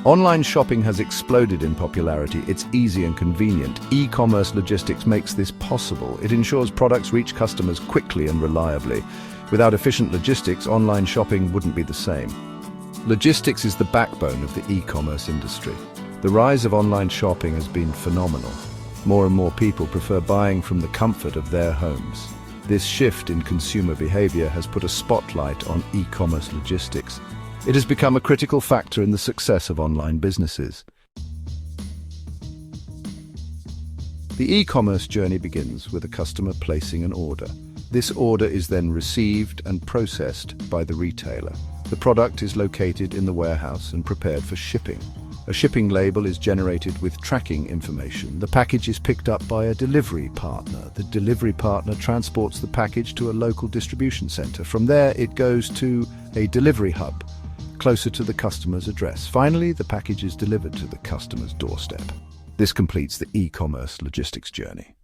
Online shopping has exploded in popularity. It's easy and convenient. E-commerce logistics makes this possible. It ensures products reach customers quickly and reliably. Without efficient logistics, online shopping wouldn't be the same. Logistics is the backbone of the e-commerce industry. The rise of online shopping has been phenomenal. More and more people prefer buying from the comfort of their homes. This shift in consumer behavior has put a spotlight on e-commerce logistics. It has become a critical factor in the success of online businesses. The e-commerce journey begins with a customer placing an order. This order is then received and processed by the retailer. The product is located in the warehouse and prepared for shipping. A shipping label is generated with tracking information. The package is picked up by a delivery partner. The delivery partner transports the package to a local distribution center. From there, it goes to a delivery hub, closer to the customer's address. Finally, the package is delivered to the customer's doorstep. This completes the e-commerce logistics journey.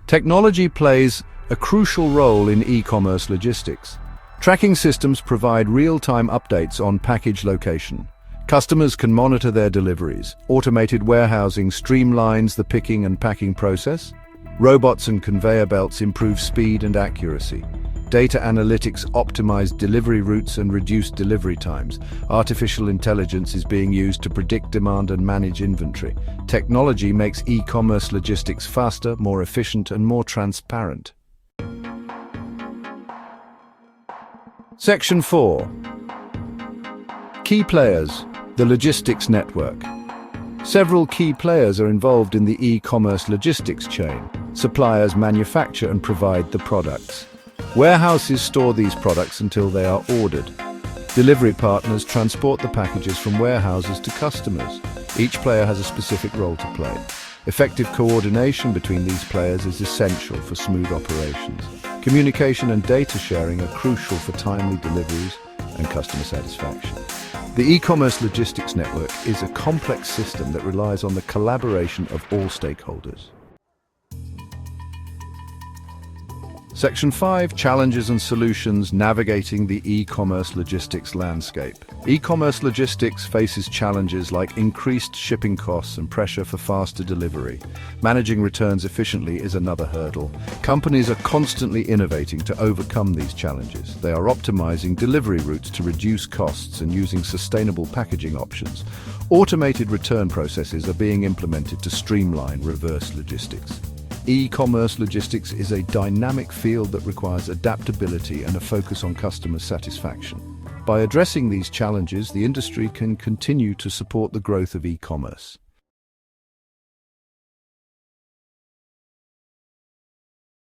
Technology plays a crucial role in e-commerce logistics. Tracking systems provide real-time updates on package location. Customers can monitor their deliveries. Automated warehousing streamlines the picking and packing process. Robots and conveyor belts improve speed and accuracy. Data analytics optimize delivery routes and reduce delivery times. Artificial intelligence is being used to predict demand and manage inventory. Technology makes e-commerce logistics faster, more efficient, and more transparent. Section 4. Key players, the logistics network. Several key players are involved in the e-commerce logistics chain. Suppliers manufacture and provide the products. Warehouses store these products until they are ordered. Delivery partners transport the packages from warehouses to customers. Each player has a specific role to play. Effective coordination between these players is essential for smooth operations. Communication and data sharing are crucial for timely deliveries and customer satisfaction. The e-commerce logistics network is a complex system that relies on the collaboration of all stakeholders. Section 5. Challenges and solutions navigating the e-commerce logistics landscape. E-commerce logistics faces challenges like increased shipping costs and pressure for faster delivery. Managing returns efficiently is another hurdle. Companies are constantly innovating to overcome these challenges. They are optimizing delivery routes to reduce costs and using sustainable packaging options. Automated return processes are being implemented to streamline reverse logistics. E-commerce logistics is a dynamic field that requires adaptability and a focus on customer satisfaction. By addressing these challenges, the industry can continue to support the growth of e-commerce.